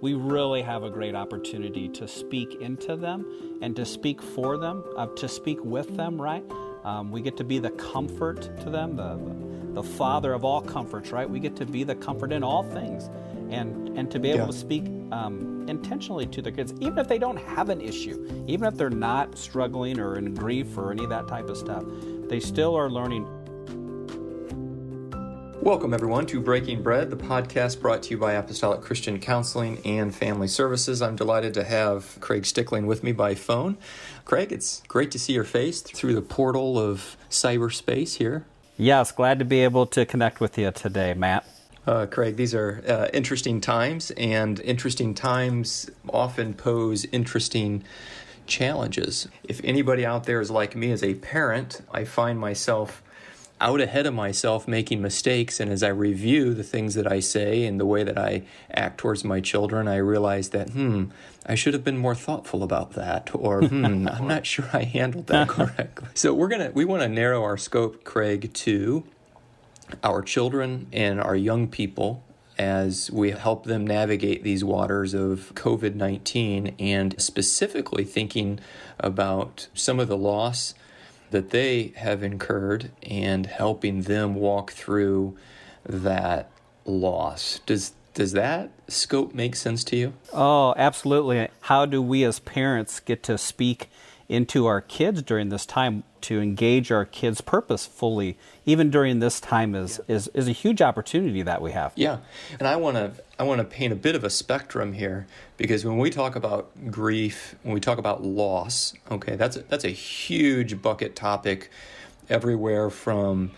we really have a great opportunity to speak into them and to speak for them, to speak with them, right? We get to be the comfort to them, the Father of all comforts, right? We get to be the comfort in all things, and to be able to speak intentionally to their kids, even if they don't have an issue, even if they're not struggling or in grief or any of that type of stuff, they still are learning. Welcome, everyone, to Breaking Bread, the podcast brought to you by Apostolic Christian Counseling and Family Services. I'm delighted to have Craig Stickling with me by phone. Craig, it's great to see your face through the portal of cyberspace here. Yes, glad to be able to connect with you today, Matt. Craig, these are interesting times, and interesting times often pose interesting challenges. If anybody out there is like me as a parent, I find myself out ahead of myself making mistakes, and as I review the things that I say and the way that I act towards my children, I realize that, I should have been more thoughtful about that, or I'm not sure I handled that correctly. So we want to narrow our scope, Craig, to our children and our young people as we help them navigate these waters of COVID-19, and specifically thinking about some of the loss that they have incurred and helping them walk through that loss. Does that scope make sense to you? Oh, absolutely. How do we as parents get to speak into our kids during this time, to engage our kids purposefully, even during this time is a huge opportunity that we have. Yeah, and I want to paint a bit of a spectrum here, because when we talk about grief, when we talk about loss, okay, that's a huge bucket topic everywhere from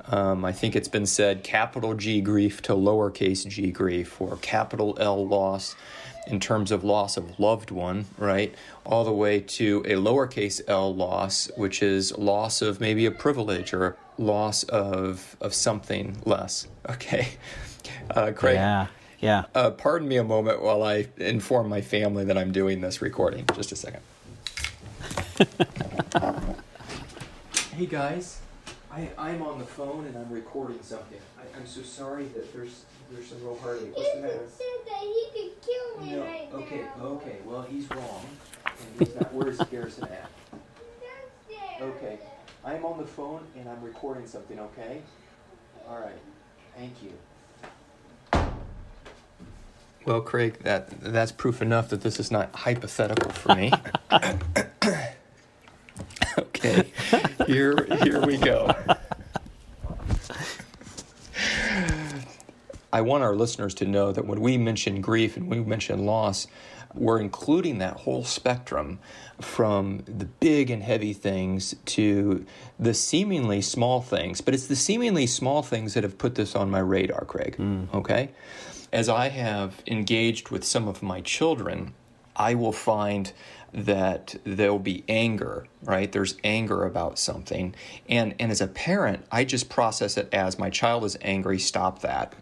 I think it's been said capital G grief to lowercase g grief, or capital L loss in terms of loss of loved one, right? All the way to a lowercase l loss, which is loss of maybe a privilege or loss of something less. Okay, Craig. Yeah. Pardon me a moment while I inform my family that I'm doing this recording. Just a second. Hey guys, I'm on the phone and I'm recording something. I'm so sorry that there's some real heartache. What's the matter? Said that he could kill me right now. Okay. Well, he's wrong. And he's not. Where's Garrison at? Downstairs. Okay. I'm on the phone and I'm recording something, okay? All right. Thank you. Well, Craig, that's proof enough that this is not hypothetical for me. Okay. Here we go. I want our listeners to know that when we mention grief and we mention loss, we're including that whole spectrum, from the big and heavy things to the seemingly small things. But it's the seemingly small things that have put this on my radar, Craig, okay? As I have engaged with some of my children, I will find that there'll be anger, right? There's anger about something. And as a parent, I just process it as my child is angry, stop that.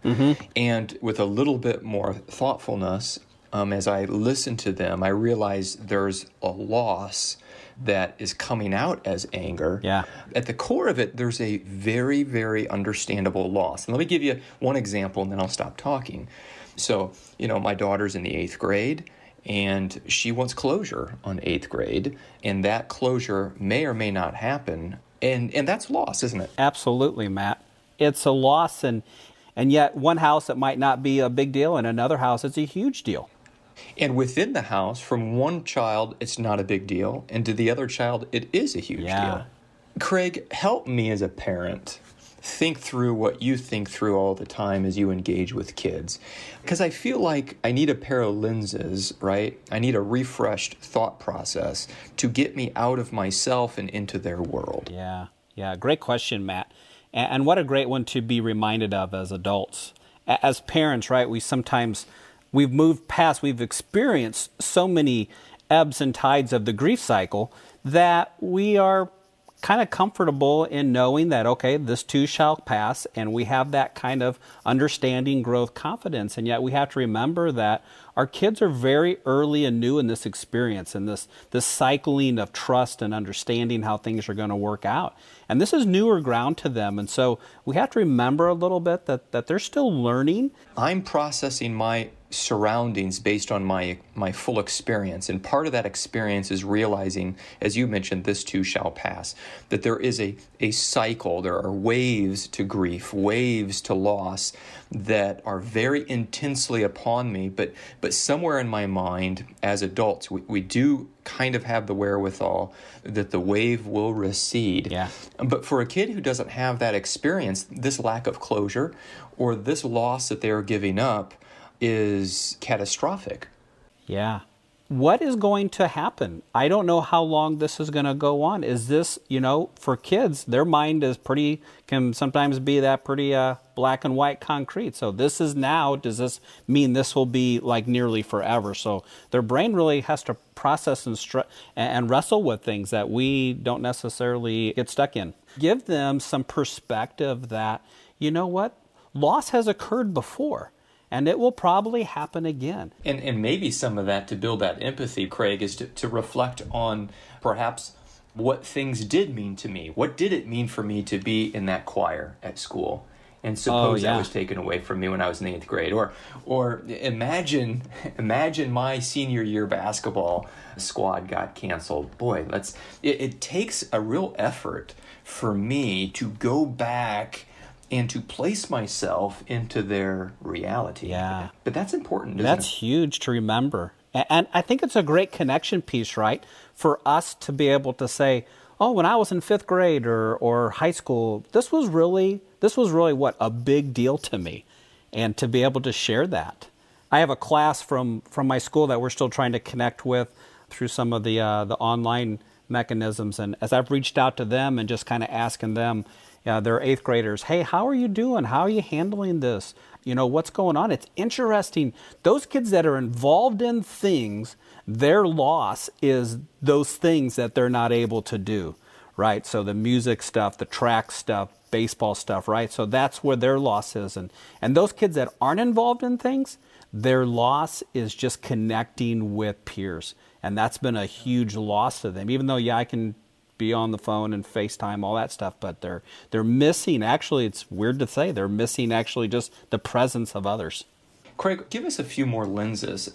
And with a little bit more thoughtfulness, as I listen to them, I realize there's a loss that is coming out as anger. Yeah. At the core of it, there's a very, very understandable loss. And let me give you one example, and then I'll stop talking. So, my daughter's in the 8th grade, and she wants closure on 8th grade, and that closure may or may not happen, and that's loss, isn't it? Absolutely, Matt. It's a loss, and yet one house it might not be a big deal, and another house it's a huge deal. And within the house, from one child, it's not a big deal, and to the other child, it is a huge deal. Craig, help me as a parent think through what you think through all the time as you engage with kids. Because I feel like I need a pair of lenses, right? I need a refreshed thought process to get me out of myself and into their world. Yeah. Great question, Matt. And what a great one to be reminded of as adults. As parents, right, we've moved past, we've experienced so many ebbs and tides of the grief cycle that we are kind of comfortable in knowing that, okay, this too shall pass, and we have that kind of understanding, growth, confidence. And yet we have to remember that our kids are very early and new in this experience and this cycling of trust and understanding how things are going to work out. And this is newer ground to them. And so we have to remember a little bit that they're still learning. I'm processing my surroundings based on my full experience. And part of that experience is realizing, as you mentioned, this too shall pass, that there is a cycle. There are waves to grief, waves to loss that are very intensely upon me. But somewhere in my mind, as adults, we do kind of have the wherewithal that the wave will recede. Yeah. But for a kid who doesn't have that experience, this lack of closure or this loss that they are giving up is catastrophic. Yeah. What is going to happen? I don't know how long this is going to go on. Is this, for kids, their mind is can sometimes be that pretty black and white concrete. So this is now, does this mean this will be like nearly forever? So their brain really has to process and wrestle with things that we don't necessarily get stuck in. Give them some perspective that, you know what, loss has occurred before. And it will probably happen again. And maybe some of that, to build that empathy, Craig, is to reflect on perhaps what things did mean to me. What did it mean for me to be in that choir at school? And suppose that was taken away from me when I was in the 8th grade. Or imagine my senior year basketball squad got canceled. Boy, it takes a real effort for me to go back and to place myself into their reality. Yeah. But that's important, isn't That's huge to remember. And I think it's a great connection piece, right? For us to be able to say, oh, when I was in 5th grade or high school, this was really what, a big deal to me. And to be able to share that. I have a class from my school that we're still trying to connect with through some of the online mechanisms. And as I've reached out to them and just kind of asking them, they're 8th graders. Hey, how are you doing? How are you handling this? What's going on? It's interesting. Those kids that are involved in things, their loss is those things that they're not able to do, right? So the music stuff, the track stuff, baseball stuff, right? So that's where their loss is. And those kids that aren't involved in things, their loss is just connecting with peers. And that's been a huge loss to them. Even though, I can be on the phone and FaceTime, all that stuff, but they're missing, actually, it's weird to say, they're missing actually just the presence of others. Craig, give us a few more lenses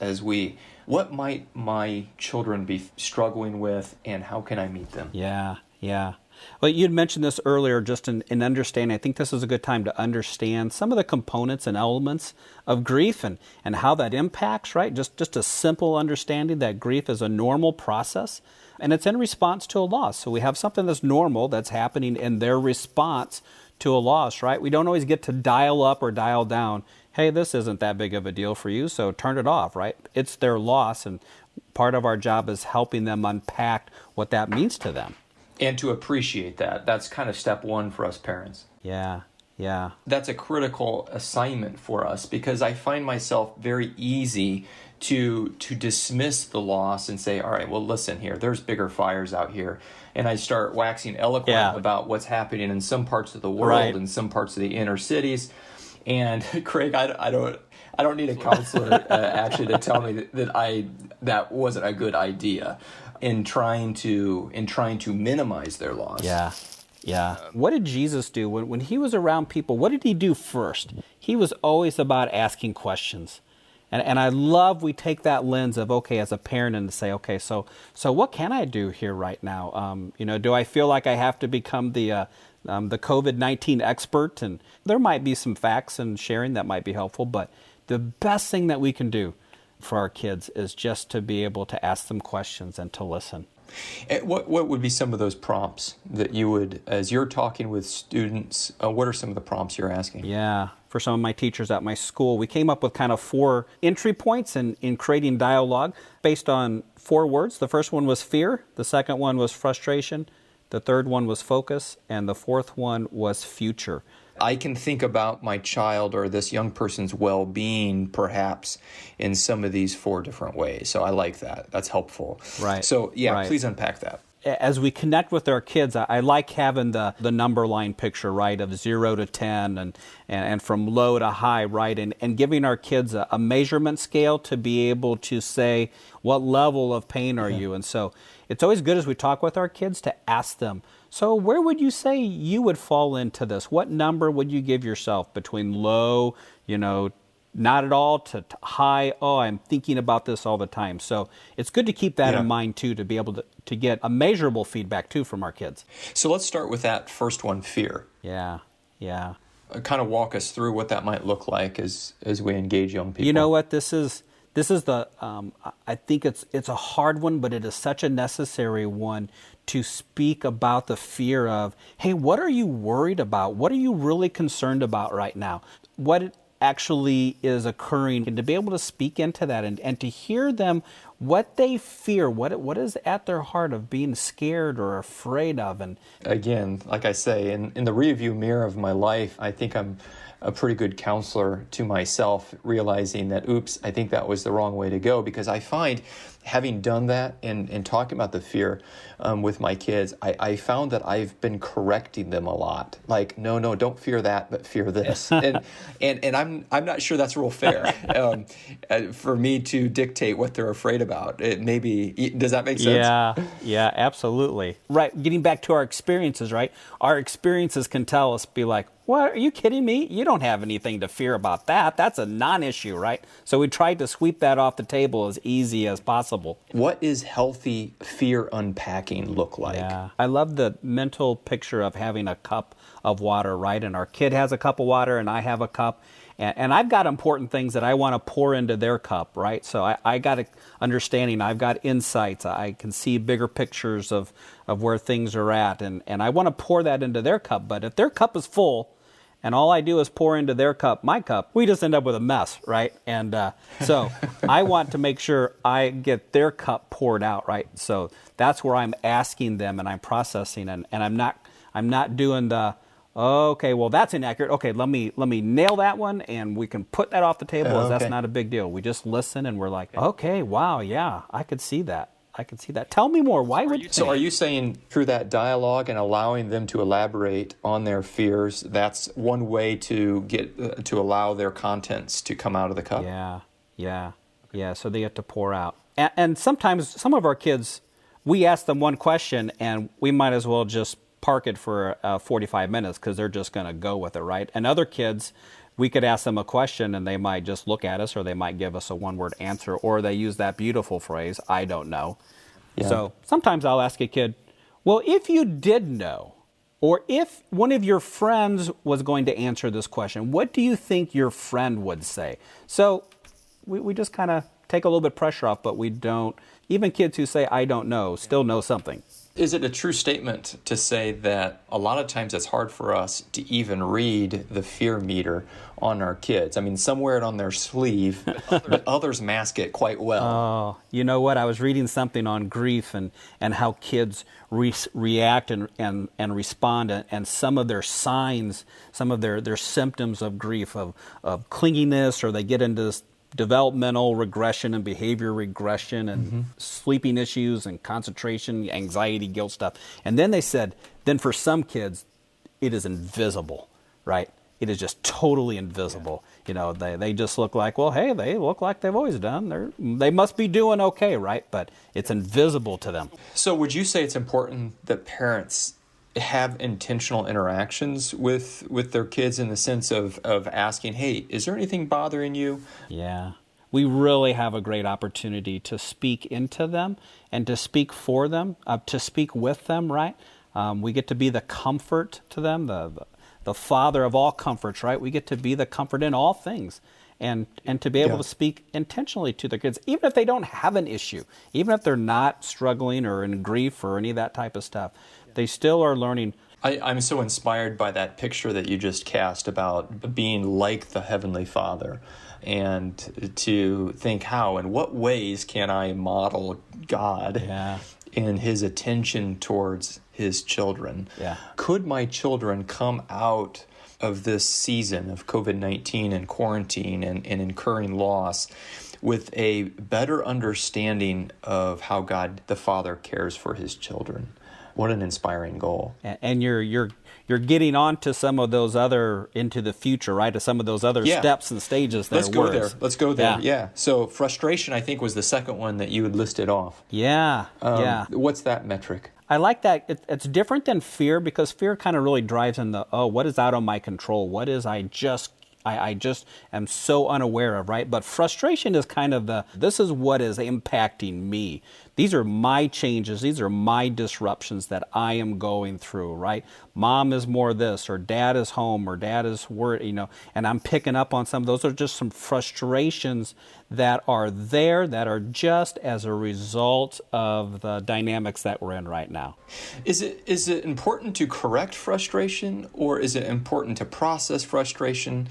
what might my children be struggling with, and how can I meet them? Yeah. Well, you'd mentioned this earlier, just in understanding. I think this is a good time to understand some of the components and elements of grief and how that impacts, right? Just a simple understanding that grief is a normal process, and it's in response to a loss. So we have something that's normal that's happening in their response to a loss, right? We don't always get to dial up or dial down, hey, this isn't that big of a deal for you, so turn it off, right? It's their loss, and part of our job is helping them unpack what that means to them. And to appreciate that. That's kind of step one for us parents. Yeah. That's a critical assignment for us, because I find myself very easy to dismiss the loss and say, all right, well, listen here, there's bigger fires out here. And I start waxing eloquent about what's happening in some parts of the world, in some parts of the inner cities. And Craig, I don't need a counselor actually to tell me that wasn't a good idea in trying to minimize their loss. Yeah. What did Jesus do when he was around people? What did he do first? He was always about asking questions. And I love we take that lens of, okay, as a parent, and to say, okay, so what can I do here right now? Do I feel like I have to become the COVID-19 expert? And there might be some facts and sharing that might be helpful, but the best thing that we can do for our kids is just to be able to ask them questions and to listen. And what would be some of those prompts that you would, as you're talking with students, what are some of the prompts you're asking? Yeah. For some of my teachers at my school, we came up with kind of 4 entry points in creating dialogue based on 4 words. The first one was fear. The second one was frustration. The third one was focus. And the fourth one was future. I can think about my child or this young person's well-being perhaps in some of these 4 different ways. So I like that. That's helpful. Right. So please unpack that. As we connect with our kids, I like having the number line picture, right, of 0 to 10 and from low to high, right, and giving our kids a measurement scale to be able to say, what level of pain are you? And so it's always good as we talk with our kids to ask them, so where would you say you would fall into this? What number would you give yourself between low, not at all to high, oh, I'm thinking about this all the time. So it's good to keep that in mind, too, to be able to get a measurable feedback, too, from our kids. So let's start with that first one, fear. Yeah. Kind of walk us through what that might look like as we engage young people. You know what? This is the, I think it's a hard one, but it is such a necessary one to speak about the fear of, hey, what are you worried about? What are you really concerned about right now? What actually is occurring? And to be able to speak into that and to hear them, what they fear, what is at their heart of being scared or afraid of. And again, like I say, in the rearview mirror of my life, I think I'm a pretty good counselor to myself, realizing that, oops, I think that was the wrong way to go. Because I find, having done that and talking about the fear with my kids, I found that I've been correcting them a lot. Like, no, don't fear that, but fear this. and I'm not sure that's real fair for me to dictate what they're afraid about. It maybe, does that make sense? Yeah, absolutely. Right, getting back to our experiences, right? Our experiences can tell us, be like, what, are you kidding me? You don't have anything to fear about that. That's a non-issue, right? So we tried to sweep that off the table as easy as possible. What is healthy fear unpacking look like? Yeah, I love the mental picture of having a cup of water, right? And our kid has a cup of water and I have a cup. And I've got important things that I want to pour into their cup, right? So I got understanding, I've got insights, I can see bigger pictures of where things are at, and I want to pour that into their cup. But if their cup is full, and all I do is pour into their cup, my cup, we just end up with a mess, right? And so I want to make sure I get their cup poured out, right? So that's where I'm asking them and I'm processing, and I'm not doing the, okay, well, that's inaccurate. Okay, let me nail that one, and we can put that off the table, as that's not a big deal. We just listen, and we're like, okay, wow, yeah, I could see that. Tell me more. Why would you? So are you saying through that dialogue and allowing them to elaborate on their fears, that's one way to get to allow their contents to come out of the cup? Yeah. So they get to pour out. And sometimes some of our kids, we ask them one question, and we might as well just park it for 45 minutes because they're just going to go with it, right? And other kids, we could ask them a question and they might just look at us, or they might give us a one-word answer, or they use that beautiful phrase, I don't know. Yeah. So sometimes I'll ask a kid, well, if you did know, or if one of your friends was going to answer this question, what do you think your friend would say? So we just kind of take a little bit of pressure off, but we don't, even kids who say, I don't know, still know something. Is it a true statement to say that a lot of times it's hard for us to even read the fear meter on our kids? I mean, some wear it on their sleeve, but others mask it quite well. Oh, you know what? I was reading something on grief and how kids react and respond, and some of their signs, some of their symptoms of grief, of clinginess, or they get into this developmental regression and behavior regression and sleeping issues and concentration, anxiety, guilt stuff. And then they said, then for some kids, it is invisible, right? It is just totally invisible. You know, they just look like, well, hey, they look like they've always done. They must be doing okay, right? But it's invisible to them. So would you say it's important that parents have intentional interactions with their kids in the sense of asking, hey, is there anything bothering you? Yeah. We really have a great opportunity to speak into them and to speak for them, to speak with them, right? We get to be the comfort to them, the father of all comforts, right? We get to be the comfort in all things. And to be able to speak intentionally to their kids, even if they don't have an issue, even if they're not struggling or in grief or any of that type of stuff, they still are learning. I'm so inspired by that picture that you just cast about being like the Heavenly Father, and to think how and what ways can I model God in His attention towards His children. Yeah. Could my children come out of this season of COVID-19 and quarantine and incurring loss with a better understanding of how God the Father cares for His children? What an inspiring goal. And you're getting on to some of those other, into the future, right? To some of those other steps and stages. Let's go there. Yeah. So frustration, I think, was the second one that you had listed off. Yeah. What's that metric? I like that. It's different than fear, because fear kind of really drives in the, what is out of my control? What is I I just am so unaware of, right? But frustration is kind of this is what is impacting me. These are my changes. These are my disruptions that I am going through, right? Mom is more this, or dad is home, or dad is worried, and I'm picking up on some of those. Are just some frustrations that are there that are just as a result of the dynamics that we're in right now. Is it important to correct frustration, or is it important to process frustration?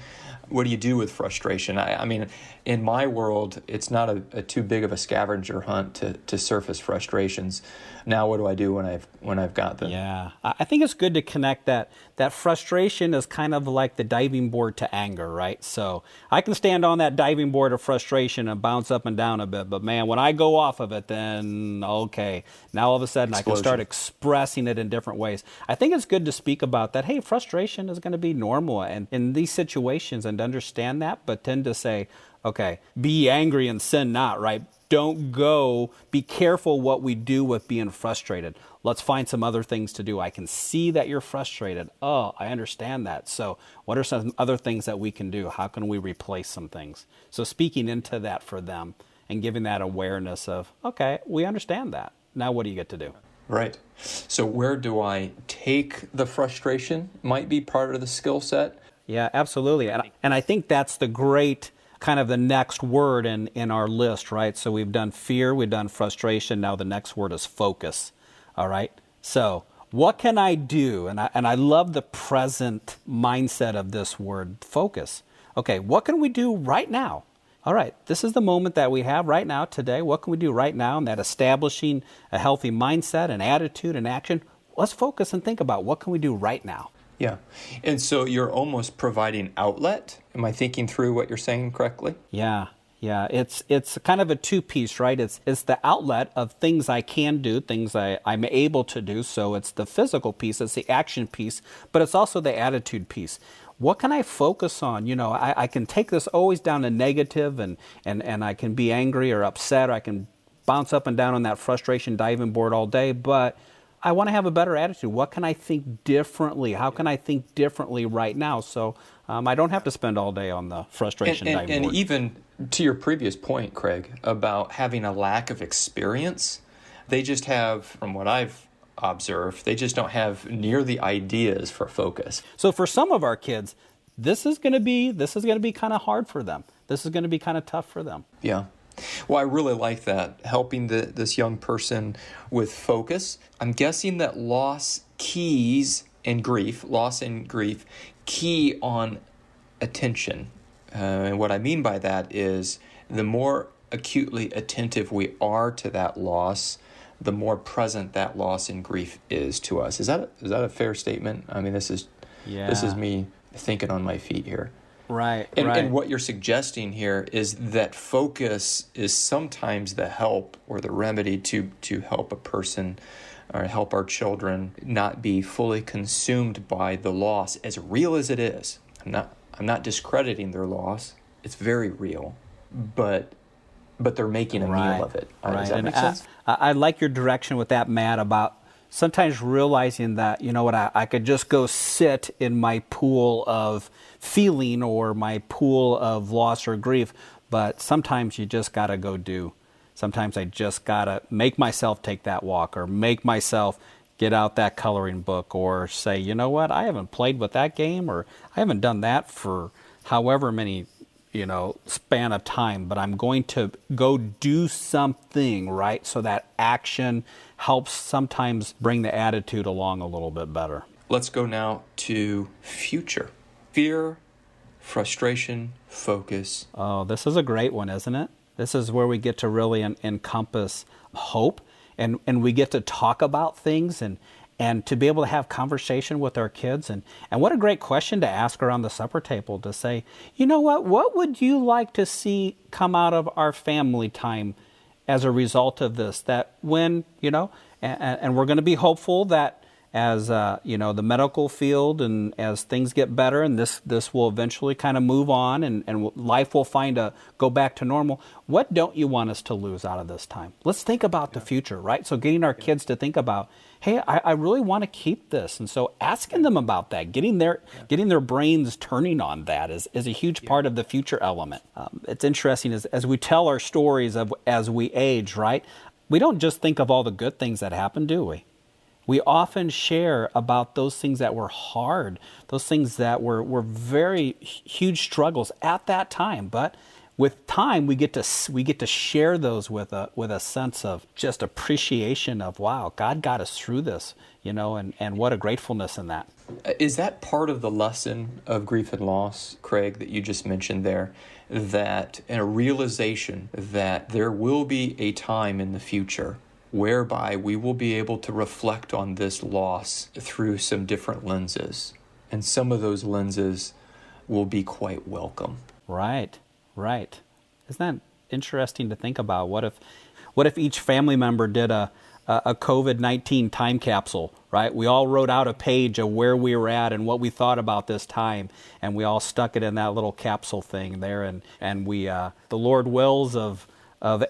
What do you do with frustration? I mean, in my world, it's not a too big of a scavenger hunt to surface frustrations. Now, what do I do when I've got them? Yeah, I think it's good to connect that frustration is kind of like the diving board to anger, right? So I can stand on that diving board of frustration and bounce up and down a bit, but man, when I go off of it, then okay, now all of a sudden I can start expressing it in different ways. I think it's good to speak about that. Hey, frustration is going to be normal, and in these situations, and to understand that, but tend to say, okay, be angry and sin not, right? Don't go, be careful what we do with being frustrated. Let's find some other things to do. I can see that you're frustrated. Oh, I understand that. So what are some other things that we can do? How can we replace some things? So speaking into that for them and giving that awareness of, okay, we understand that. Now what do you get to do? Right. So where do I take the frustration might be part of the skill set. Yeah, absolutely. And I think that's the great kind of the next word in our list, right? So we've done fear, we've done frustration. Now the next word is focus. All right. So what can I do? And I love the present mindset of this word, focus. Okay, what can we do right now? All right, this is the moment that we have right now today. What can we do right now? And that establishing a healthy mindset and attitude and action. Let's focus and think about what can we do right now. Yeah. And so you're almost providing outlet. Am I thinking through what you're saying correctly? Yeah. It's kind of a two-piece, right? It's the outlet of things I can do, things I'm able to do. So it's the physical piece, it's the action piece, but it's also the attitude piece. What can I focus on? I can take this always down to negative and I can be angry or upset, or I can bounce up and down on that frustration diving board all day, but I want to have a better attitude. What can I think differently? How can I think differently right now? So I don't have to spend all day on the frustration diving board. And even to your previous point, Craig, about having a lack of experience, they just have, from what I've observed, they just don't have near the ideas for focus. So for some of our kids, this is going to be kind of hard for them. This is going to be kind of tough for them. Yeah. Well, I really like that, helping this young person with focus. I'm guessing that loss and grief key on attention. And what I mean by that is the more acutely attentive we are to that loss, the more present that loss and grief is to us. Is that a fair statement? I mean, this is me thinking on my feet here. Right. And what you're suggesting here is that focus is sometimes the help or the remedy to help a person or help our children not be fully consumed by the loss, as real as it is. I'm not discrediting their loss. It's very real, but they're making a meal of it. Does that make sense? I like your direction with that, Matt, about sometimes realizing that, I could just go sit in my pool of feeling or my pool of loss or grief, but sometimes you just got to go do. Sometimes I just got to make myself take that walk or make myself get out that coloring book or say, you know what, I haven't played with that game or I haven't done that for however many span of time, but I'm going to go do something, right? So that action helps sometimes bring the attitude along a little bit better. Let's go now to future. Fear, frustration, focus. Oh, this is a great one, isn't it? This is where we get to really encompass hope and we get to talk about things and to be able to have conversation with our kids. And what a great question to ask around the supper table, to say, you know what would you like to see come out of our family time as a result of this? That when, and we're going to be hopeful that as, the medical field and as things get better and this will eventually kind of move on and life will go back to normal. What don't you want us to lose out of this time? Let's think about the future, right? So getting our kids to think about, hey, I really want to keep this. And so asking them about that, getting their brains turning on that is a huge part of the future element. It's interesting as we tell our stories as we age, right? We don't just think of all the good things that happen, do we? We often share about those things that were hard, those things that were very huge struggles at that time. But with time, we get to share those with a sense of just appreciation of, wow, God got us through this, and what a gratefulness in that. Is that part of the lesson of grief and loss, Craig, that you just mentioned there, that a realization that there will be a time in the future whereby we will be able to reflect on this loss through some different lenses, and some of those lenses will be quite welcome. Right. Isn't that interesting to think about? What if each family member did a COVID-19 time capsule, right? We all wrote out a page of where we were at and what we thought about this time, and we all stuck it in that little capsule thing there, and we, the Lord wills of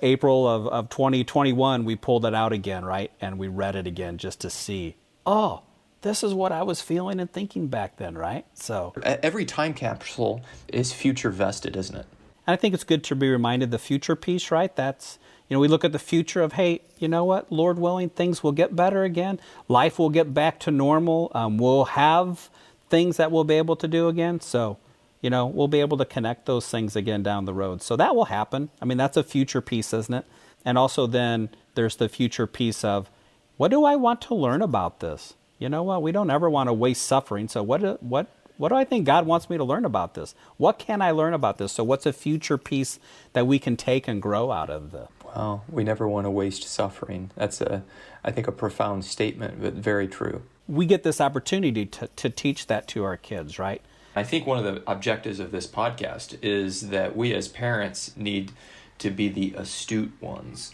April of 2021, we pulled it out again, right? And we read it again just to see, oh, this is what I was feeling and thinking back then, right? So every time capsule is future vested, isn't it? I think it's good to be reminded the future piece, right? That's, we look at the future of, hey, you know what? Lord willing, things will get better again. Life will get back to normal. We'll have things that we'll be able to do again. So, we'll be able to connect those things again down the road. So that will happen. I mean, that's a future piece, isn't it? And also then there's the future piece of, what do I want to learn about this? You know what? We don't ever want to waste suffering. So what do I think God wants me to learn about this? What can I learn about this? So what's a future piece that we can take and grow out of the... Wow, we never want to waste suffering. That's I think a profound statement, but very true. We get this opportunity to teach that to our kids, right? I think one of the objectives of this podcast is that we as parents need to be the astute ones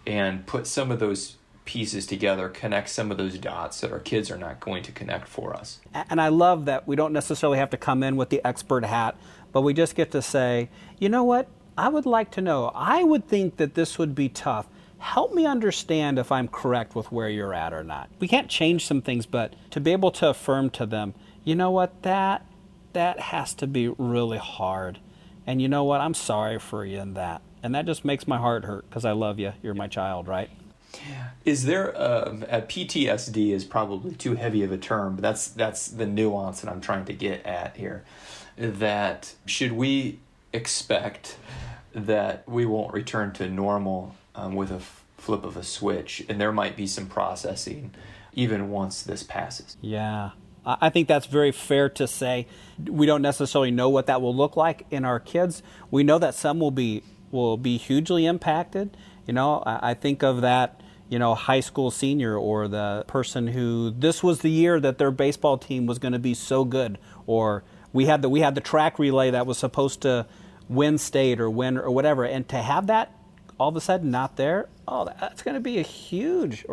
and put some of those pieces together, connect some of those dots that our kids are not going to connect for us. And I love that we don't necessarily have to come in with the expert hat, but we just get to say, you know what? I would like to know. I would think that this would be tough. Help me understand if I'm correct with where you're at or not. We can't change some things, but to be able to affirm to them, you know what? That has to be really hard. And you know what? I'm sorry for you in that. And that just makes my heart hurt because I love you. You're my child, right? Is there a PTSD is probably too heavy of a term, but that's the nuance that I'm trying to get at here. That should we expect that we won't return to normal with a flip of a switch, and there might be some processing even once this passes? Yeah. I think that's very fair to say. We don't necessarily know what that will look like in our kids. We know that some will be hugely impacted. I think of that, high school senior or the person who this was the year that their baseball team was going to be so good, or we had the track relay that was supposed to win state or win or whatever, and to have that all of a sudden not there, that's going to be a huge,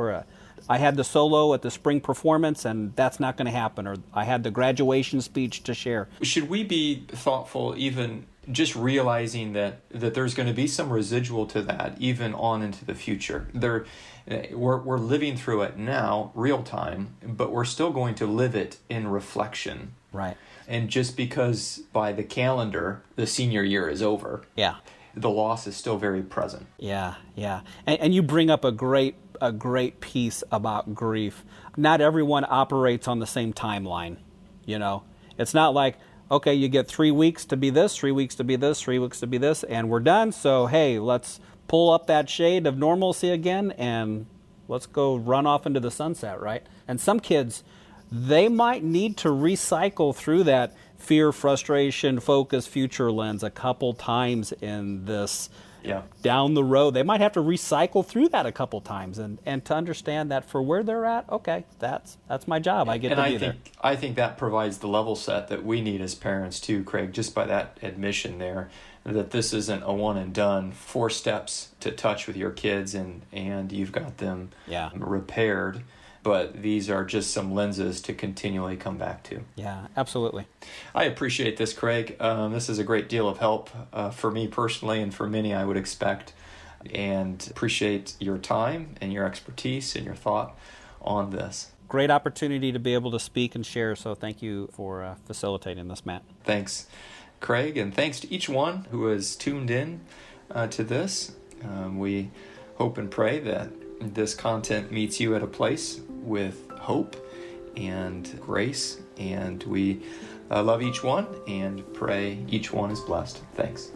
I had the solo at the spring performance and that's not going to happen, or I had the graduation speech to share. Should we be thoughtful even just realizing that there's going to be some residual to that even on into the future? We're living through it now, real time, but we're still going to live it in reflection. Right. And just because by the calendar the senior year is over, the loss is still very present. Yeah. And you bring up a great piece about grief. Not everyone operates on the same timeline. It's not like, okay, you get 3 weeks to be this, 3 weeks to be this, 3 weeks to be this, and we're done. So, hey, let's pull up that shade of normalcy again and let's go run off into the sunset, right? And some kids, they might need to recycle through that fear, frustration, focus, future lens a couple times in this down the road. They might have to recycle through that a couple times and to understand that for where they're at, okay, that's my job. I get to be there. I think that provides the level set that we need as parents too, Craig, just by that admission there, that this isn't a one and done, 4 steps to touch with your kids and you've got them repaired. But these are just some lenses to continually come back to. Yeah, absolutely. I appreciate this, Craig. This is a great deal of help for me personally and for many, I would expect. And appreciate your time and your expertise and your thought on this. Great opportunity to be able to speak and share, so thank you for facilitating this, Matt. Thanks, Craig, and thanks to each one who has tuned in to this. We hope and pray that this content meets you at a place with hope and grace, and we love each one and pray each one is blessed. Thanks.